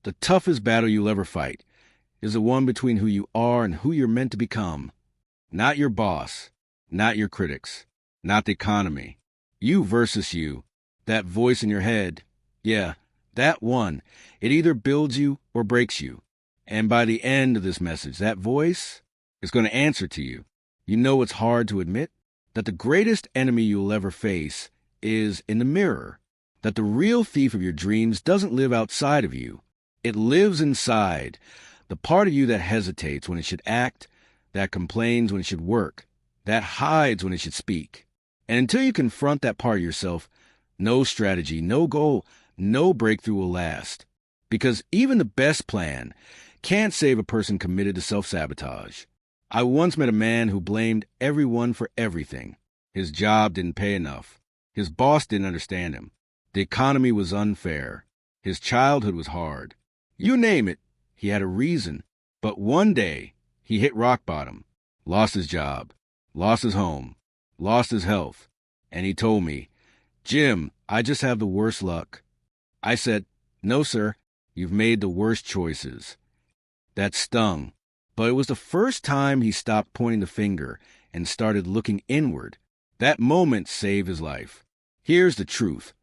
The toughest battle you'll ever fight is the one between who you are and who you're meant to become. Not your boss, not your critics, not the economy. You versus you. That voice in your head. Yeah, that one. It either builds you or breaks you. And by the end of this message, that voice is going to answer to you. You know it's hard to admit that the greatest enemy you'll ever face is in the mirror. That the real thief of your dreams doesn't live outside of you. It lives inside. The part of you that hesitates when it should act, that complains when it should work, that hides when it should speak. And until you confront that part of yourself, no strategy, no goal, no breakthrough will last. Because even the best plan can't save a person committed to self-sabotage. I once met a man who blamed everyone for everything. His job didn't pay enough. His boss didn't understand him. The economy was unfair. His childhood was hard. You name it, he had a reason. But one day, he hit rock bottom, lost his job, lost his home, lost his health. And he told me, "Jim, I just have the worst luck." I said, "No, sir, you've made the worst choices." That stung. But it was the first time he stopped pointing the finger and started looking inward. That moment saved his life. Here's the truth.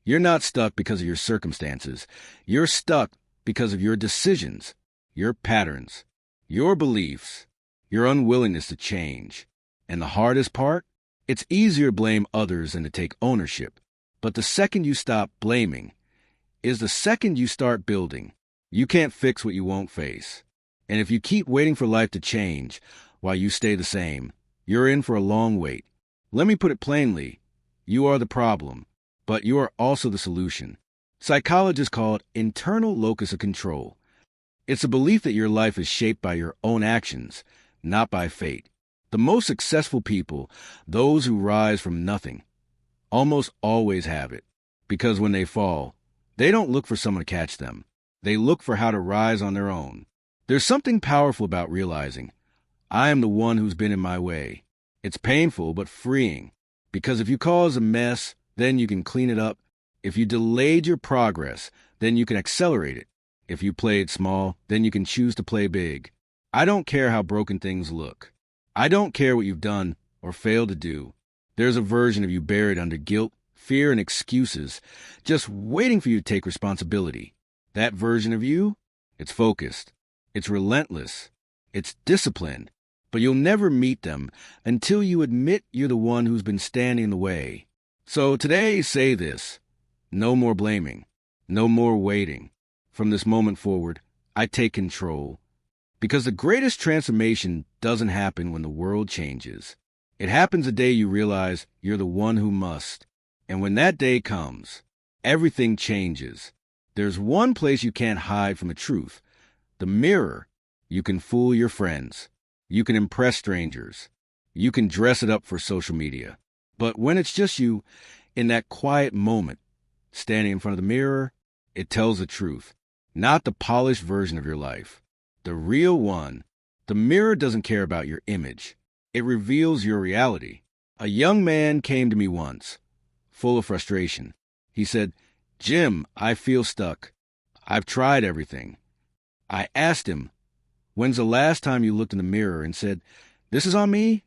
You're not stuck because of your circumstances. You're stuck because of your decisions, your patterns, your beliefs, your unwillingness to change. And the hardest part? It's easier to blame others than to take ownership. But the second you stop blaming is the second you start building. You can't fix what you won't face. And if you keep waiting for life to change while you stay the same, you're in for a long wait. Let me put it plainly. You are the problem, but you are also the solution. Psychologists call it internal locus of control. It's a belief that your life is shaped by your own actions, not by fate. The most successful people, those who rise from nothing, almost always have it. Because when they fall, they don't look for someone to catch them. They look for how to rise on their own. There's something powerful about realizing, I am the one who's been in my way. It's painful but freeing. Because if you cause a mess, then you can clean it up. If you delayed your progress, then you can accelerate it. If you played small, then you can choose to play big. I don't care how broken things look. I don't care what you've done or failed to do. There's a version of you buried under guilt, fear, and excuses, just waiting for you to take responsibility. That version of you, it's focused, it's relentless, it's disciplined, but you'll never meet them until you admit you're the one who's been standing in the way. So today, say this. No more blaming. No more waiting. From this moment forward, I take control. Because the greatest transformation doesn't happen when the world changes. It happens the day you realize you're the one who must. And when that day comes, everything changes. There's one place you can't hide from the truth. The mirror. You can fool your friends. You can impress strangers. You can dress it up for social media. But when it's just you, in that quiet moment, standing in front of the mirror, it tells the truth. Not the polished version of your life. The real one. The mirror doesn't care about your image. It reveals your reality. A young man came to me once, full of frustration. He said, "Jim, I feel stuck. I've tried everything." I asked him, "When's the last time you looked in the mirror and said, 'This is on me'?"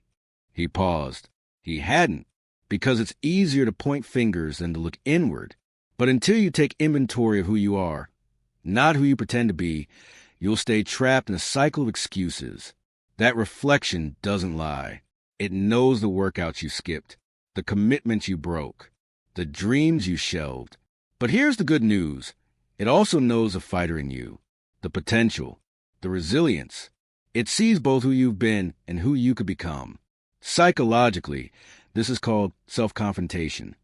He paused. He hadn't, because it's easier to point fingers than to look inward. But until you take inventory of who you are, not who you pretend to be, you'll stay trapped in a cycle of excuses. That reflection doesn't lie. It knows the workouts you skipped, the commitments you broke, the dreams you shelved. But here's the good news. It also knows the fighter in you, the potential, the resilience. It sees both who you've been and who you could become. Psychologically, this is called self-confrontation.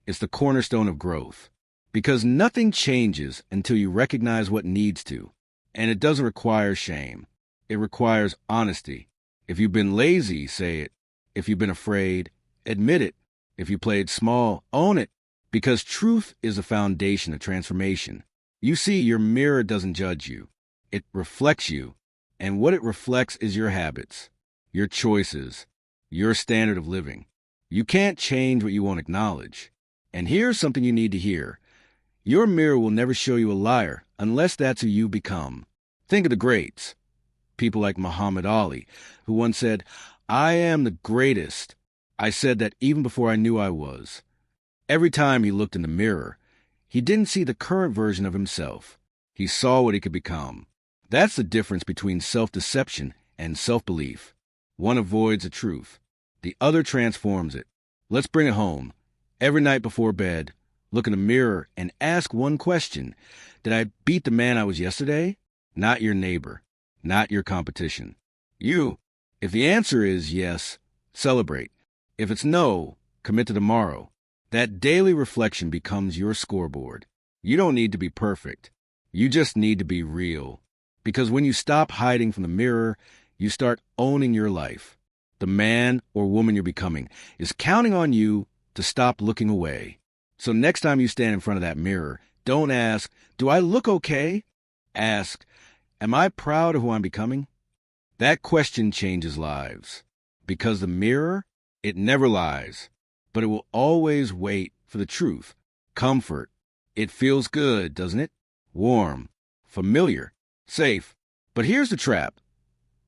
It's the cornerstone of growth. Because nothing changes until you recognize what needs to. And it doesn't require shame. It requires honesty. If you've been lazy, say it. If you've been afraid, admit it. If you played small, own it. Because truth is the foundation of transformation. You see, your mirror doesn't judge you. It reflects you. And what it reflects is your habits, your choices, your standard of living. You can't change what you won't acknowledge. And here's something you need to hear. Your mirror will never show you a liar unless that's who you become. Think of the greats. People like Muhammad Ali, who once said, "I am the greatest." I said that even before I knew I was. Every time he looked in the mirror, he didn't see the current version of himself. He saw what he could become. That's the difference between self-deception and self-belief. One avoids the truth. The other transforms it. Let's bring it home. Every night before bed, look in the mirror and ask one question. Did I beat the man I was yesterday? Not your neighbor. Not your competition. You. If the answer is yes, celebrate. If it's no, commit to tomorrow. That daily reflection becomes your scoreboard. You don't need to be perfect. You just need to be real. Because when you stop hiding from the mirror, you start owning your life. The man or woman you're becoming is counting on you to stop looking away. So next time you stand in front of that mirror, don't ask, "Do I look okay?" Ask, "Am I proud of who I'm becoming?" That question changes lives. Because the mirror, it never lies, but it will always wait for the truth. Comfort. It feels good, doesn't it? Warm, familiar, safe. But here's the trap.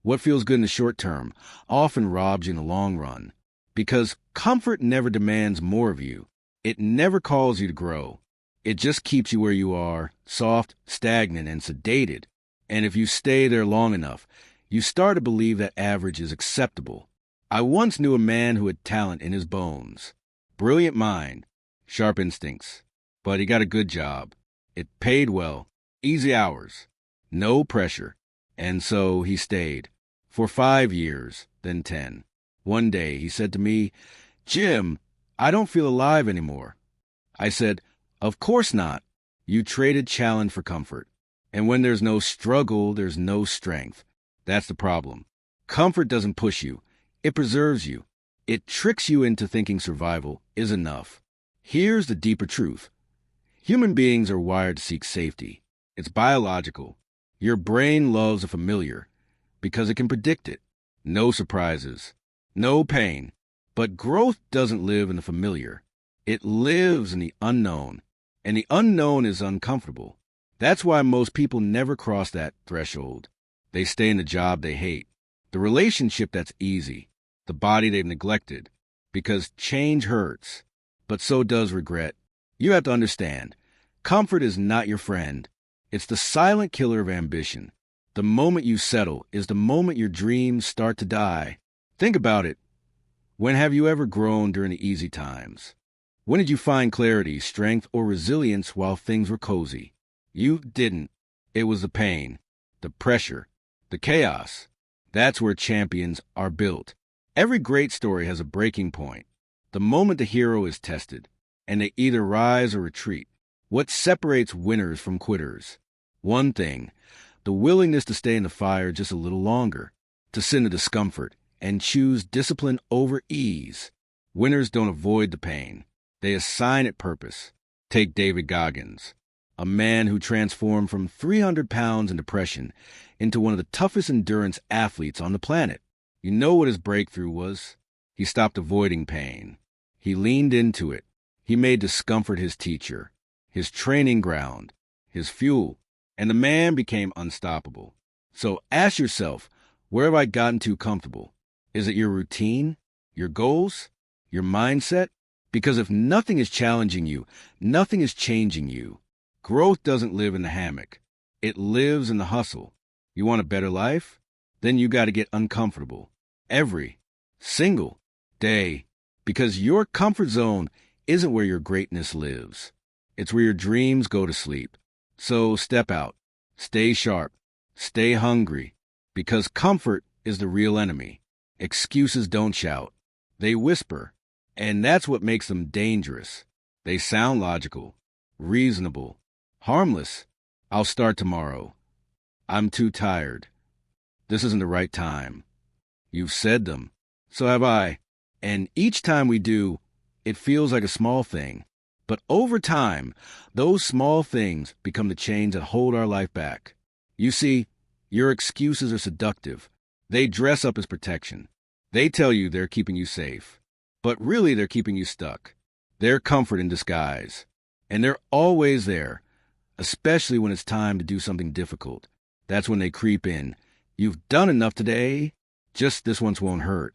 What feels good in the short term often robs you in the long run. Because comfort never demands more of you. It never calls you to grow. It just keeps you where you are, soft, stagnant, and sedated. And if you stay there long enough, you start to believe that average is acceptable. I once knew a man who had talent in his bones. Brilliant mind, sharp instincts. But he got a good job. It paid well, easy hours, no pressure. And so he stayed. For 5 years, then 10. One day he said to me, "Jim, I don't feel alive anymore." I said, "Of course not. You traded challenge for comfort. And when there's no struggle, there's no strength. That's the problem. Comfort doesn't push you. It preserves you. It tricks you into thinking survival is enough. Here's the deeper truth. Human beings are wired to seek safety. It's biological. Your brain loves a familiar because it can predict it. No surprises. No pain. But growth doesn't live in the familiar. It lives in the unknown. And the unknown is uncomfortable. That's why most people never cross that threshold. They stay in the job they hate, the relationship that's easy, the body they've neglected, because change hurts, but so does regret. You have to understand, comfort is not your friend. It's the silent killer of ambition. The moment you settle is the moment your dreams start to die. Think about it. When have you ever grown during the easy times? When did you find clarity, strength, or resilience while things were cozy? You didn't. It was the pain, the pressure, the chaos. That's where champions are built. Every great story has a breaking point. The moment the hero is tested, and they either rise or retreat. What separates winners from quitters? One thing, the willingness to stay in the fire just a little longer, to sit in the discomfort, and choose discipline over ease. Winners don't avoid the pain. They assign it purpose. Take David Goggins, a man who transformed from 300 pounds in depression into one of the toughest endurance athletes on the planet. You know what his breakthrough was? He stopped avoiding pain. He leaned into it. He made discomfort his teacher, his training ground, his fuel, and the man became unstoppable. So ask yourself, where have I gotten too comfortable? Is it your routine, your goals, your mindset? Because if nothing is challenging you, nothing is changing you. Growth doesn't live in the hammock. It lives in the hustle. You want a better life? Then you got to get uncomfortable. Every single day. Because your comfort zone isn't where your greatness lives. It's where your dreams go to sleep. So step out. Stay sharp. Stay hungry. Because comfort is the real enemy. Excuses don't shout. They whisper. And that's what makes them dangerous. They sound logical, reasonable, harmless. I'll start tomorrow. I'm too tired. This isn't the right time. You've said them. So have I. And each time we do, it feels like a small thing. But over time, those small things become the chains that hold our life back. You see, your excuses are seductive. They dress up as protection. They tell you they're keeping you safe. But really, they're keeping you stuck. They're comfort in disguise. And they're always there, especially when it's time to do something difficult. That's when they creep in. You've done enough today. Just this once won't hurt.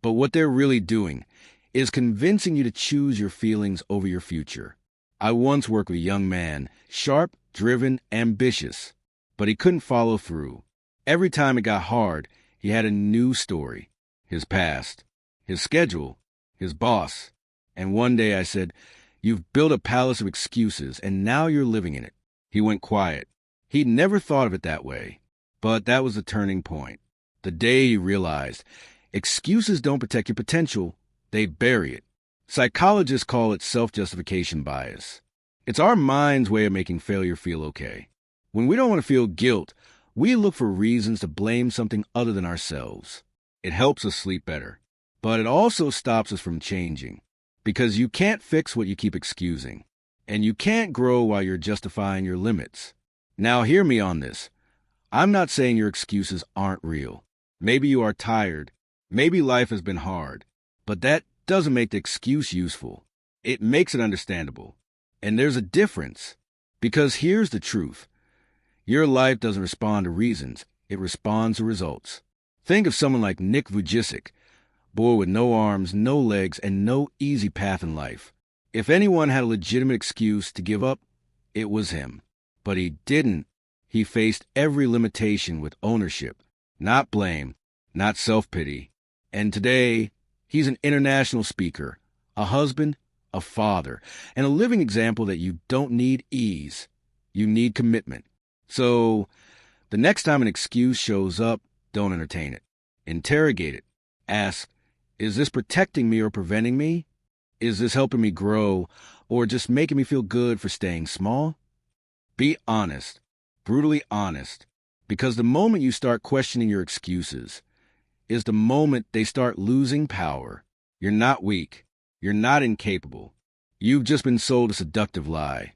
But what they're really doing is convincing you to choose your feelings over your future. I once worked with a young man, sharp, driven, ambitious, but he couldn't follow through. Every time it got hard, he had a new story. His past, his schedule, his boss. And one day I said, "You've built a palace of excuses, and now you're living in it." He went quiet. He'd never thought of it that way. But that was the turning point. The day he realized, excuses don't protect your potential, they bury it. Psychologists call it self-justification bias. It's our mind's way of making failure feel okay. When we don't want to feel guilt, we look for reasons to blame something other than ourselves. It helps us sleep better. But it also stops us from changing. Because you can't fix what you keep excusing. And you can't grow while you're justifying your limits. Now hear me on this. I'm not saying your excuses aren't real. Maybe you are tired. Maybe life has been hard. But that doesn't make the excuse useful. It makes it understandable. And there's a difference. Because here's the truth. Your life doesn't respond to reasons. It responds to results. Think of someone like Nick Vujicic, boy with no arms, no legs, and no easy path in life. If anyone had a legitimate excuse to give up, it was him. But he didn't. He faced every limitation with ownership, not blame, not self-pity. And today, he's an international speaker, a husband, a father, and a living example that you don't need ease. You need commitment. So, the next time an excuse shows up, don't entertain it. Interrogate it. Ask, is this protecting me or preventing me? Is this helping me grow or just making me feel good for staying small? Be honest, brutally honest, because the moment you start questioning your excuses is the moment they start losing power. You're not weak. You're not incapable. You've just been sold a seductive lie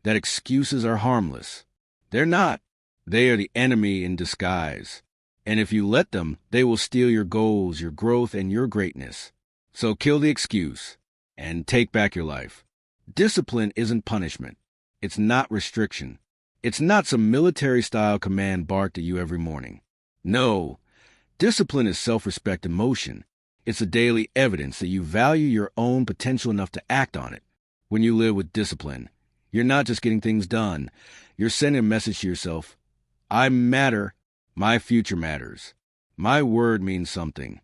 that excuses are harmless. They're not. They are the enemy in disguise. And if you let them, they will steal your goals, your growth, and your greatness. So kill the excuse and take back your life. Discipline isn't punishment. It's not restriction. It's not some military-style command barked at you every morning. No, discipline is self-respect in motion. It's a daily evidence that you value your own potential enough to act on it. When you live with discipline, you're not just getting things done. You're sending a message to yourself. I matter. My future matters. My word means something.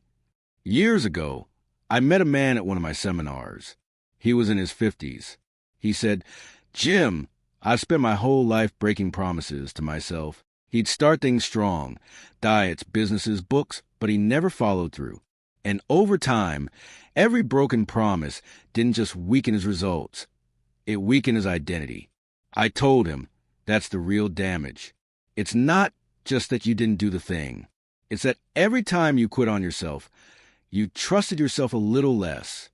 Years ago, I met a man at one of my seminars. He was in his 50s. He said, "Jim, I've spent my whole life breaking promises to myself." He'd start things strong, diets, businesses, books, but he never followed through. And over time, every broken promise didn't just weaken his results. It weakened his identity. I told him, that's the real damage. It's not just that you didn't do the thing. It's that every time you quit on yourself, you trusted yourself a little less.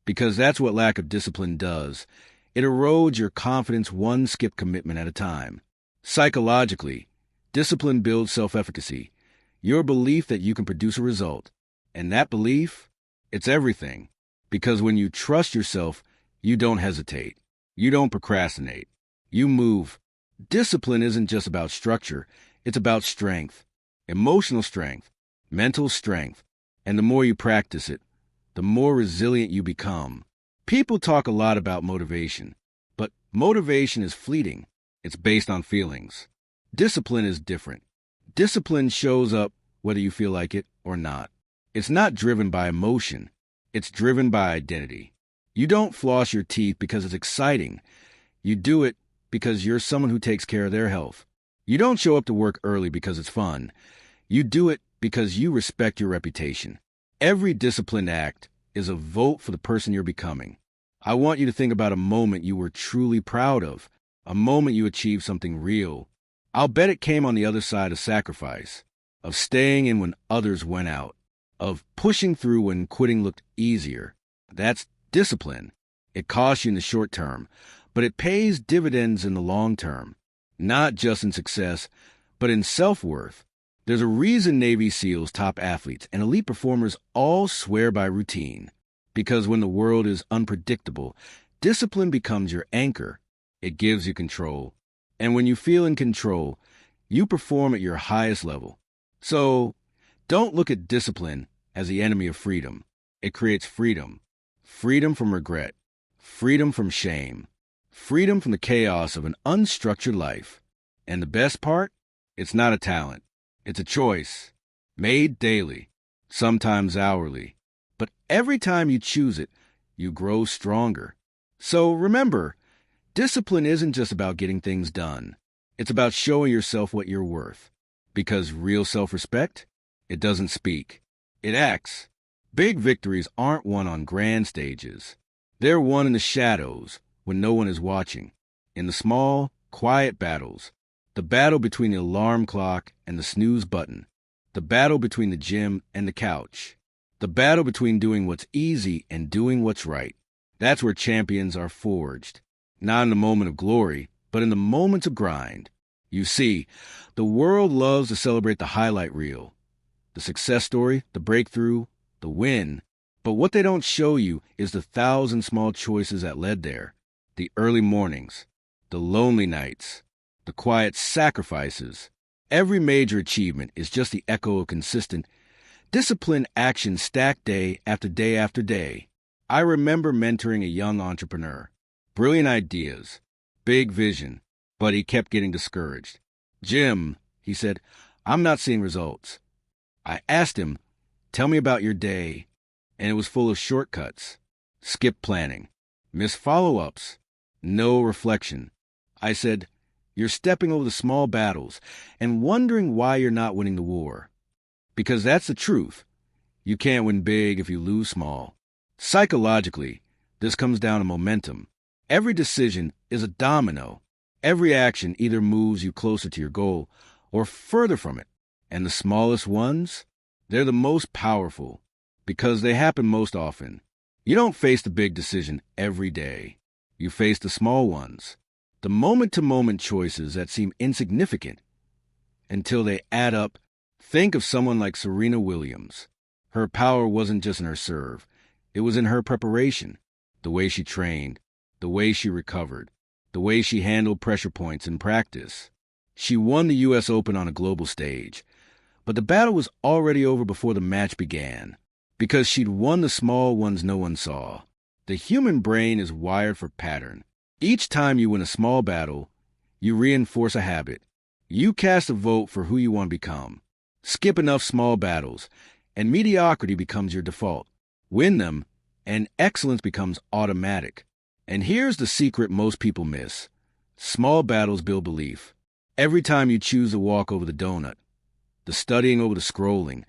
Because that's what lack of discipline does. It erodes your confidence one skip commitment at a time. Psychologically, discipline builds self-efficacy, your belief that you can produce a result. And that belief, it's everything. Because when you trust yourself, you don't hesitate. You don't procrastinate. You move. Discipline isn't just about structure. It's about strength, emotional strength, mental strength. And the more you practice it, the more resilient you become. People talk a lot about motivation, but motivation is fleeting. It's based on feelings. Discipline is different. Discipline shows up whether you feel like it or not. It's not driven by emotion. It's driven by identity. You don't floss your teeth because it's exciting. You do it because you're someone who takes care of their health. You don't show up to work early because it's fun. You do it because you respect your reputation. Every disciplined act is a vote for the person you're becoming. I want you to think about a moment you were truly proud of, a moment you achieved something real. I'll bet it came on the other side of sacrifice, of staying in when others went out, of pushing through when quitting looked easier. That's discipline. It costs you in the short term, but it pays dividends in the long term. Not just in success, but in self-worth. There's a reason Navy SEALs, top athletes, and elite performers all swear by routine. Because when the world is unpredictable, Discipline becomes your anchor. It gives you control. And when you feel in control, you perform at your highest level. So, don't look at discipline as the enemy of freedom. It creates freedom. Freedom from regret. Freedom from shame. Freedom from the chaos of an unstructured life. And the best part? It's not a talent. It's a choice. Made daily. Sometimes hourly. But every time you choose it, you grow stronger. So remember, discipline isn't just about getting things done. It's about showing yourself what you're worth. Because real self-respect, it doesn't speak. It acts. Big victories aren't won on grand stages. They're won in the shadows when no one is watching. In the small, quiet battles. The battle between the alarm clock and the snooze button. The battle between the gym and the couch. The battle between doing what's easy and doing what's right. That's where champions are forged. Not in the moment of glory, but in the moments of grind. You see, the world loves to celebrate the highlight reel. The success story, the breakthrough, the win. But what they don't show you is the 1,000 small choices that led there. The early mornings, the lonely nights, the quiet sacrifices. Every major achievement is just the echo of consistent, disciplined action stacked day after day after day. I remember mentoring a young entrepreneur. Brilliant ideas, big vision, but he kept getting discouraged. "Jim," he said, "I'm not seeing results." I asked him, "Tell me about your day." And it was full of shortcuts, skip planning, missed follow-ups, no reflection. I said, "You're stepping over the small battles and wondering why you're not winning the war." Because that's the truth. You can't win big if you lose small. Psychologically, this comes down to momentum. Every decision is a domino. Every action either moves you closer to your goal or further from it. And the smallest ones, they're the most powerful because they happen most often. You don't face the big decision every day. You face the small ones, the moment-to-moment choices that seem insignificant until they add up. Think of someone like Serena Williams. Her power wasn't just in her serve. It was in her preparation, the way she trained, the way she recovered, the way she handled pressure points in practice. She won the U.S. Open on a global stage, but the battle was already over before the match began, because she'd won the small ones no one saw. The human brain is wired for pattern. Each time you win a small battle, you reinforce a habit. You cast a vote for who you want to become. Skip enough small battles, and mediocrity becomes your default. Win them, and excellence becomes automatic. And here's the secret most people miss. Small battles build belief. Every time you choose to walk over the donut, the studying over the scrolling,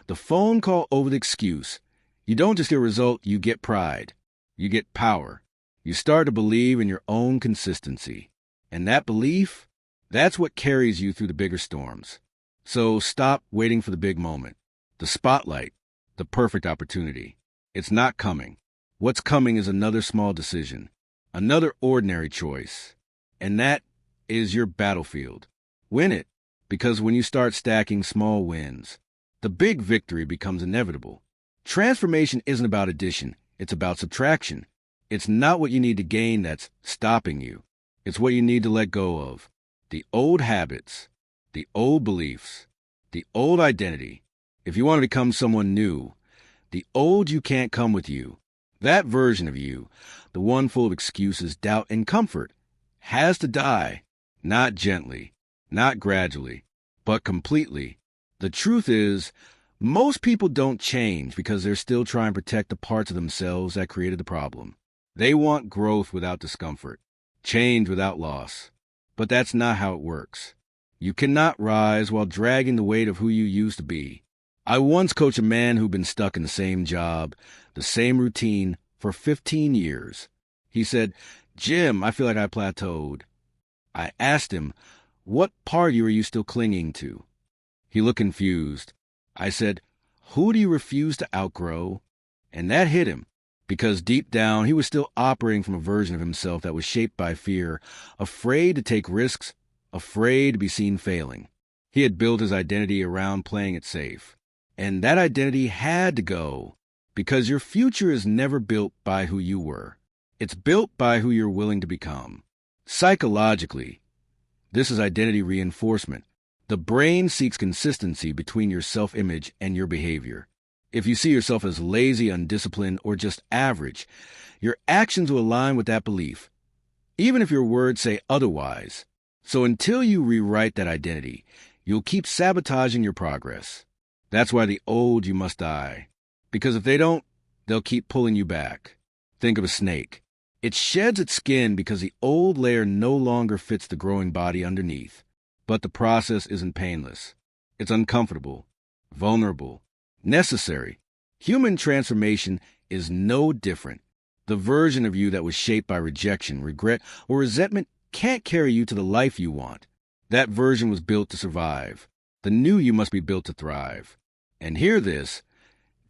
the phone call over the excuse, you don't just get a result, you get pride. You get power. You start to believe in your own consistency. And that belief, that's what carries you through the bigger storms. So stop waiting for the big moment, the spotlight, the perfect opportunity. It's not coming. What's coming is another small decision, another ordinary choice. And that is your battlefield. Win it, because when you start stacking small wins, the big victory becomes inevitable. Transformation isn't about addition, it's about subtraction. It's not what you need to gain that's stopping you. It's what you need to let go of. The old habits, the old beliefs, the old identity. If you want to become someone new, the old you can't come with you. That version of you, the one full of excuses, doubt, and comfort, has to die. Not gently, not gradually, but completely. The truth is, most people don't change because they're still trying to protect the parts of themselves that created the problem. They want growth without discomfort, change without loss. But that's not how it works. You cannot rise while dragging the weight of who you used to be. I once coached a man who'd been stuck in the same job, the same routine, for 15 years. He said, "Jim, I feel like I plateaued." I asked him, "What part of you are you still clinging to?" He looked confused. I said, "Who do you refuse to outgrow?" And that hit him, because deep down he was still operating from a version of himself that was shaped by fear, afraid to take risks, afraid to be seen failing. He had built his identity around playing it safe. And that identity had to go, because your future is never built by who you were. It's built by who you're willing to become. Psychologically, this is identity reinforcement. The brain seeks consistency between your self-image and your behavior. If you see yourself as lazy, undisciplined, or just average, your actions will align with that belief, even if your words say otherwise. So until you rewrite that identity, you'll keep sabotaging your progress. That's why the old you must die. Because if they don't, they'll keep pulling you back. Think of a snake. It sheds its skin because the old layer no longer fits the growing body underneath. But the process isn't painless. It's uncomfortable, vulnerable, necessary. Human transformation is no different. The version of you that was shaped by rejection, regret, or resentment can't carry you to the life you want. That version was built to survive. The new you must be built to thrive. And hear this,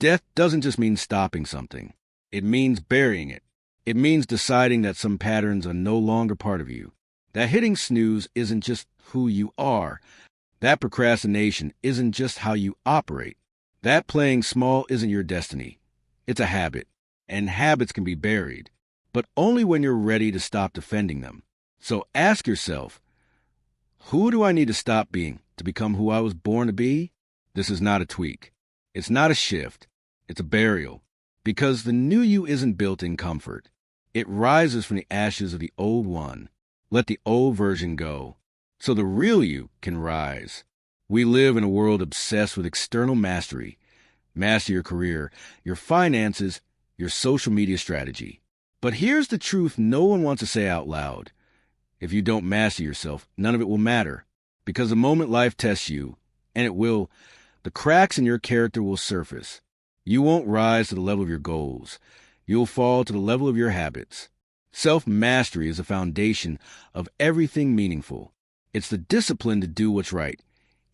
death doesn't just mean stopping something. It means burying it. It means deciding that some patterns are no longer part of you. That hitting snooze isn't just who you are. That procrastination isn't just how you operate. That playing small isn't your destiny. It's a habit. And habits can be buried, but only when you're ready to stop defending them. So ask yourself, who do I need to stop being to become who I was born to be? This is not a tweak. It's not a shift. It's a burial. Because the new you isn't built in comfort. It rises from the ashes of the old one. Let the old version go, so the real you can rise. We live in a world obsessed with external mastery. Master your career, your finances, your social media strategy. But here's the truth no one wants to say out loud. If you don't master yourself, none of it will matter. Because the moment life tests you, and it will, the cracks in your character will surface. You won't rise to the level of your goals. You'll fall to the level of your habits. Self-mastery is the foundation of everything meaningful. It's the discipline to do what's right,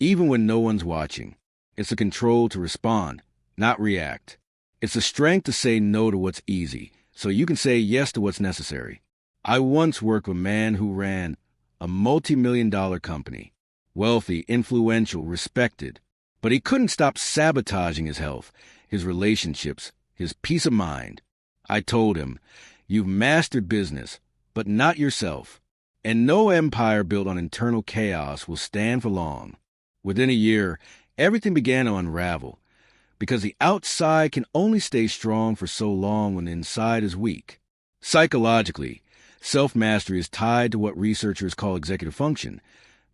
even when no one's watching. It's the control to respond, not react. It's the strength to say no to what's easy, so you can say yes to what's necessary. I once worked with a man who ran a multi-million-dollar company. Wealthy, influential, respected. But he couldn't stop sabotaging his health, his relationships, his peace of mind. I told him, you've mastered business, but not yourself. And no empire built on internal chaos will stand for long. Within a year, everything began to unravel, because the outside can only stay strong for so long when the inside is weak. Psychologically, self-mastery is tied to what researchers call executive function,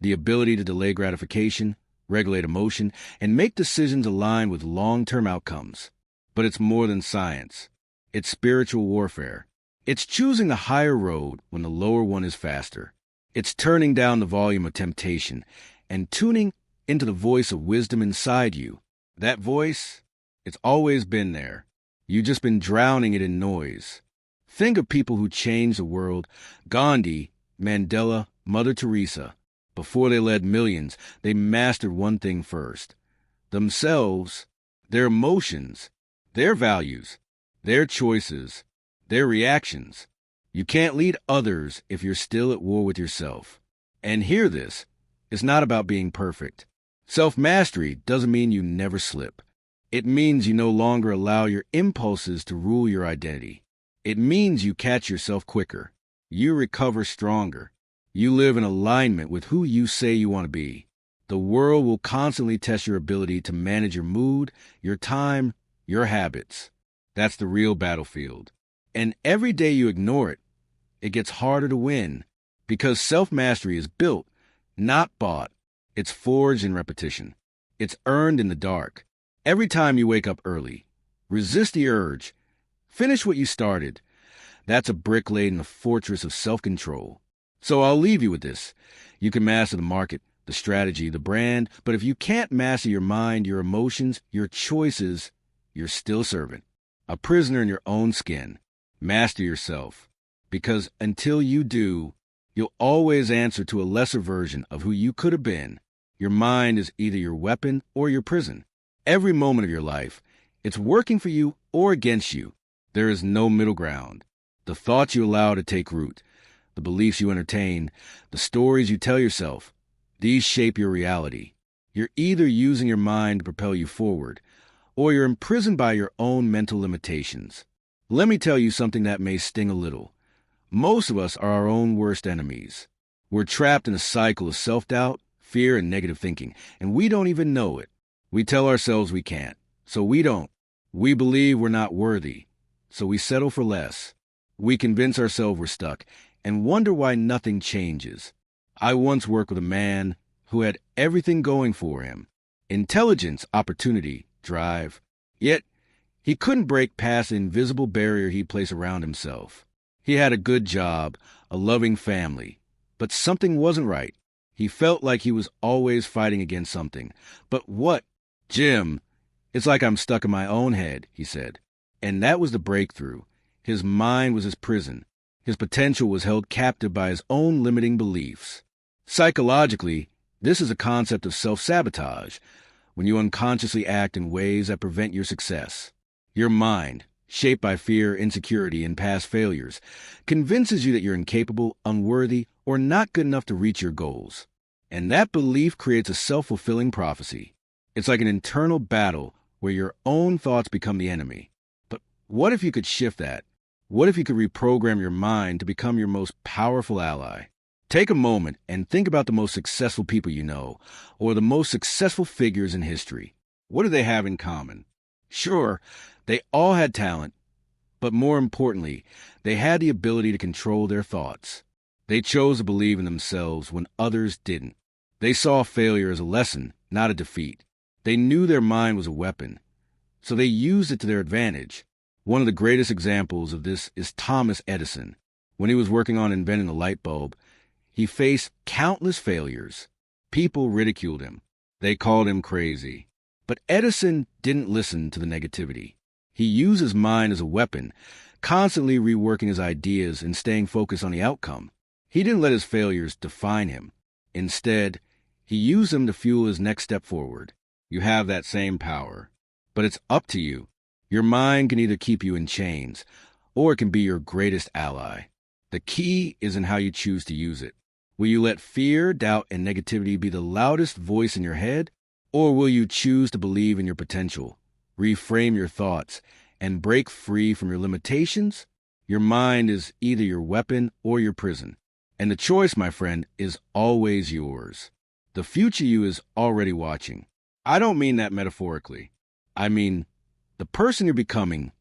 the ability to delay gratification, regulate emotion, and make decisions aligned with long-term outcomes. But it's more than science. It's spiritual warfare. It's choosing the higher road when the lower one is faster. It's turning down the volume of temptation and tuning into the voice of wisdom inside you. That voice, it's always been there. You've just been drowning it in noise. Think of people who changed the world: Gandhi, Mandela, Mother Teresa. Before they led millions, they mastered one thing first: themselves, their emotions, their values, their choices, their reactions. You can't lead others if you're still at war with yourself. And hear this, it's not about being perfect. Self-mastery doesn't mean you never slip. It means you no longer allow your impulses to rule your identity. It means you catch yourself quicker. You recover stronger. You live in alignment with who you say you want to be. The world will constantly test your ability to manage your mood, your time, your habits. That's the real battlefield. And every day you ignore it, it gets harder to win. Because self-mastery is built, not bought. It's forged in repetition. It's earned in the dark. Every time you wake up early, resist the urge. Finish what you started. That's a brick laid in the fortress of self-control. So I'll leave you with this. You can master the market, the strategy, the brand, but if you can't master your mind, your emotions, your choices, you're still a servant, a prisoner in your own skin. Master yourself, because until you do, you'll always answer to a lesser version of who you could have been. Your mind is either your weapon or your prison. Every moment of your life, it's working for you or against you. There is no middle ground. The thoughts you allow to take root, the beliefs you entertain, the stories you tell yourself, these shape your reality. You're either using your mind to propel you forward, or you're imprisoned by your own mental limitations. Let me tell you something that may sting a little. Most of us are our own worst enemies. We're trapped in a cycle of self-doubt, fear, and negative thinking, and we don't even know it. We tell ourselves we can't, so we don't. We believe we're not worthy, so we settle for less. We convince ourselves we're stuck and wonder why nothing changes. I once worked with a man who had everything going for him: intelligence, opportunity, drive. Yet, he couldn't break past the invisible barrier he placed around himself. He had a good job, a loving family, but something wasn't right. He felt like he was always fighting against something. But what? Jim, it's like I'm stuck in my own head, he said. And that was the breakthrough. His mind was his prison. His potential was held captive by his own limiting beliefs. Psychologically, this is a concept of self-sabotage, when you unconsciously act in ways that prevent your success. Your mind, shaped by fear, insecurity, and past failures, convinces you that you're incapable, unworthy, or not good enough to reach your goals. And that belief creates a self-fulfilling prophecy. It's like an internal battle where your own thoughts become the enemy. But what if you could shift that? What if you could reprogram your mind to become your most powerful ally? Take a moment and think about the most successful people you know, or the most successful figures in history. What do they have in common? Sure, they all had talent, but more importantly, they had the ability to control their thoughts. They chose to believe in themselves when others didn't. They saw failure as a lesson, not a defeat. They knew their mind was a weapon, so they used it to their advantage. One of the greatest examples of this is Thomas Edison. When he was working on inventing the light bulb, he faced countless failures. People ridiculed him. They called him crazy. But Edison didn't listen to the negativity. He used his mind as a weapon, constantly reworking his ideas and staying focused on the outcome. He didn't let his failures define him. Instead, he used them to fuel his next step forward. You have that same power, but it's up to you. Your mind can either keep you in chains, or it can be your greatest ally. The key is in how you choose to use it. Will you let fear, doubt, and negativity be the loudest voice in your head? Or will you choose to believe in your potential, reframe your thoughts, and break free from your limitations? Your mind is either your weapon or your prison. And the choice, my friend, is always yours. The future you is already watching. I don't mean that metaphorically. I mean, the person you're becoming,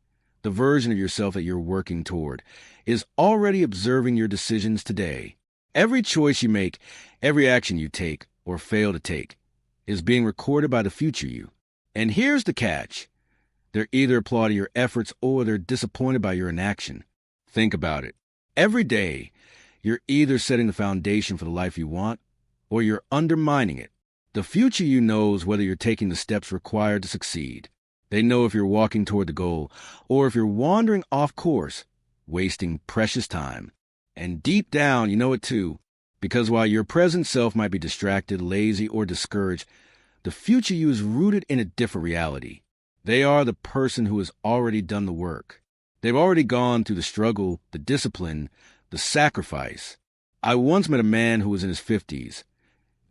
the version of yourself that you're working toward, is already observing your decisions today. Every choice you make, every action you take or fail to take, is being recorded by the future you. And here's the catch. They're either applauding your efforts or they're disappointed by your inaction. Think about it. Every day, you're either setting the foundation for the life you want or you're undermining it. The future you knows whether you're taking the steps required to succeed. They know if you're walking toward the goal or if you're wandering off course, wasting precious time. And deep down, you know it too, because while your present self might be distracted, lazy, or discouraged, the future you is rooted in a different reality. They are the person who has already done the work. They've already gone through the struggle, the discipline, the sacrifice. I once met a man who was in his 50s,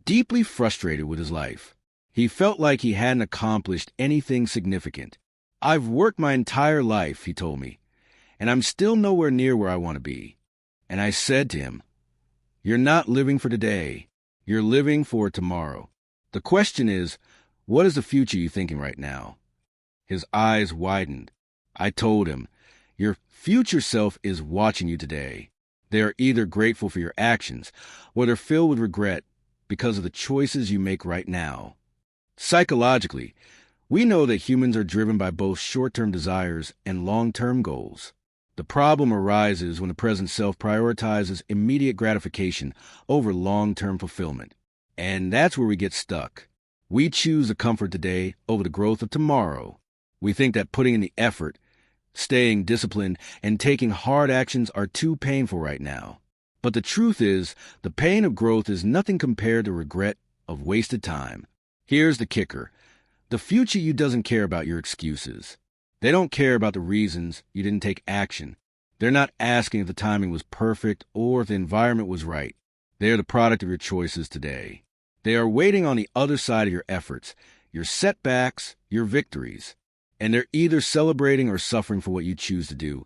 deeply frustrated with his life. He felt like he hadn't accomplished anything significant. I've worked my entire life, he told me, and I'm still nowhere near where I want to be. And I said to him, you're not living for today. You're living for tomorrow. The question is, what is the future you thinking right now? His eyes widened. I told him, your future self is watching you today. They are either grateful for your actions or they're filled with regret because of the choices you make right now. Psychologically, we know that humans are driven by both short-term desires and long-term goals. The problem arises when the present self prioritizes immediate gratification over long-term fulfillment. And that's where we get stuck. We choose the comfort today over the growth of tomorrow. We think that putting in the effort, staying disciplined, and taking hard actions are too painful right now. But the truth is, the pain of growth is nothing compared to regret of wasted time. Here's the kicker. The future you doesn't care about your excuses. They don't care about the reasons you didn't take action. They're not asking if the timing was perfect or if the environment was right. They are the product of your choices today. They are waiting on the other side of your efforts, your setbacks, your victories. And they're either celebrating or suffering for what you choose to do,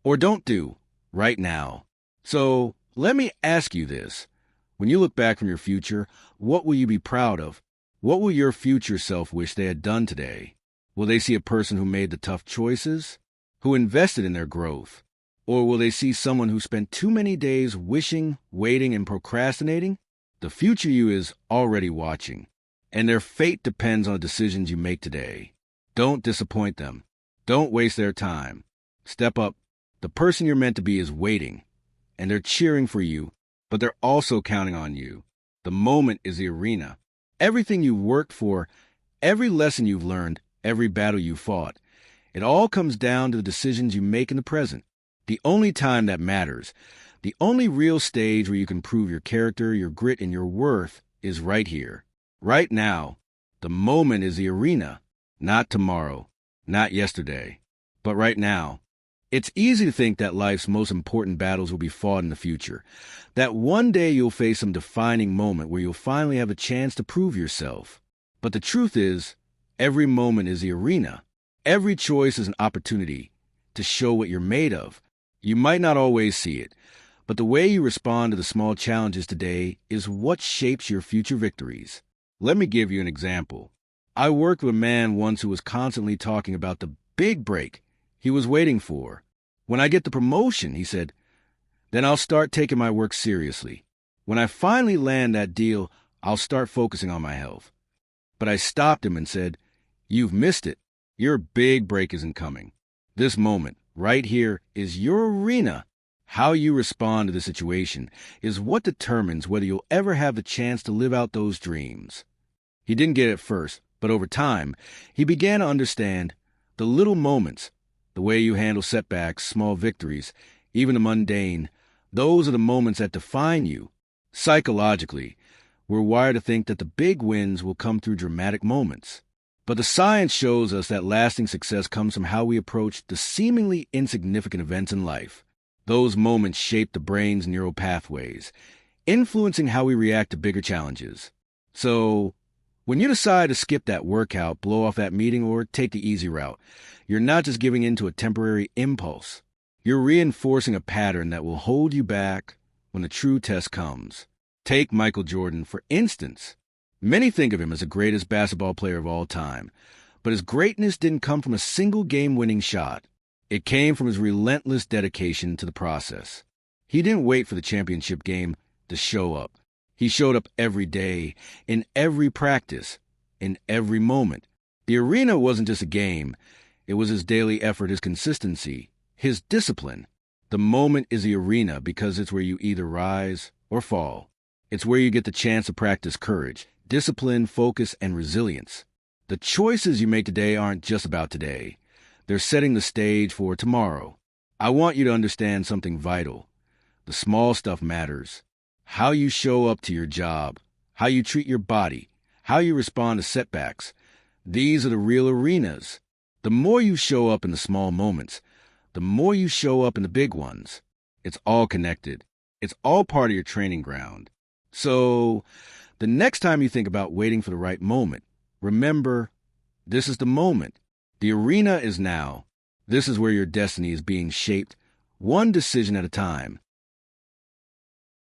or don't do, right now. So let me ask you this. When you look back from your future, what will you be proud of? What will your future self wish they had done today? Will they see a person who made the tough choices, who invested in their growth? Or will they see someone who spent too many days wishing, waiting, and procrastinating? The future you is already watching, and their fate depends on the decisions you make today. Don't disappoint them. Don't waste their time. Step up. The person you're meant to be is waiting, and they're cheering for you, but they're also counting on you. The moment is the arena. Everything you've worked for, every lesson you've learned, every battle you fought, it all comes down to the decisions you make in the present. The only time that matters, the only real stage where you can prove your character, your grit, and your worth is right here, right now. The moment is the arena, not tomorrow, not yesterday, but right now. It's easy to think that life's most important battles will be fought in the future, that one day you'll face some defining moment where you'll finally have a chance to prove yourself. But the truth is, every moment is the arena. Every choice is an opportunity to show what you're made of. You might not always see it, but the way you respond to the small challenges today is what shapes your future victories. Let me give you an example. I worked with a man once who was constantly talking about the big break he was waiting for. When I get the promotion, he said, then I'll start taking my work seriously. When I finally land that deal, I'll start focusing on my health. But I stopped him and said, you've missed it. Your big break isn't coming. This moment, right here, is your arena. How you respond to the situation is what determines whether you'll ever have the chance to live out those dreams. He didn't get it at first, but over time, he began to understand the little moments, the way you handle setbacks, small victories, even the mundane, those are the moments that define you. Psychologically, we're wired to think that the big wins will come through dramatic moments. But the science shows us that lasting success comes from how we approach the seemingly insignificant events in life. Those moments shape the brain's neural pathways, influencing how we react to bigger challenges. So, when you decide to skip that workout, blow off that meeting, or take the easy route, you're not just giving in to a temporary impulse. You're reinforcing a pattern that will hold you back when the true test comes. Take Michael Jordan, for instance. Many think of him as the greatest basketball player of all time, but his greatness didn't come from a single game-winning shot. It came from his relentless dedication to the process. He didn't wait for the championship game to show up. He showed up every day, in every practice, in every moment. The arena wasn't just a game. It was his daily effort, his consistency, his discipline. The moment is the arena because it's where you either rise or fall. It's where you get the chance to practice courage, discipline, focus, and resilience. The choices you make today aren't just about today. They're setting the stage for tomorrow. I want you to understand something vital. The small stuff matters. How you show up to your job, how you treat your body, how you respond to setbacks. These are the real arenas. The more you show up in the small moments, the more you show up in the big ones. It's all connected. It's all part of your training ground. So, the next time you think about waiting for the right moment, remember, this is the moment. The arena is now. This is where your destiny is being shaped, one decision at a time.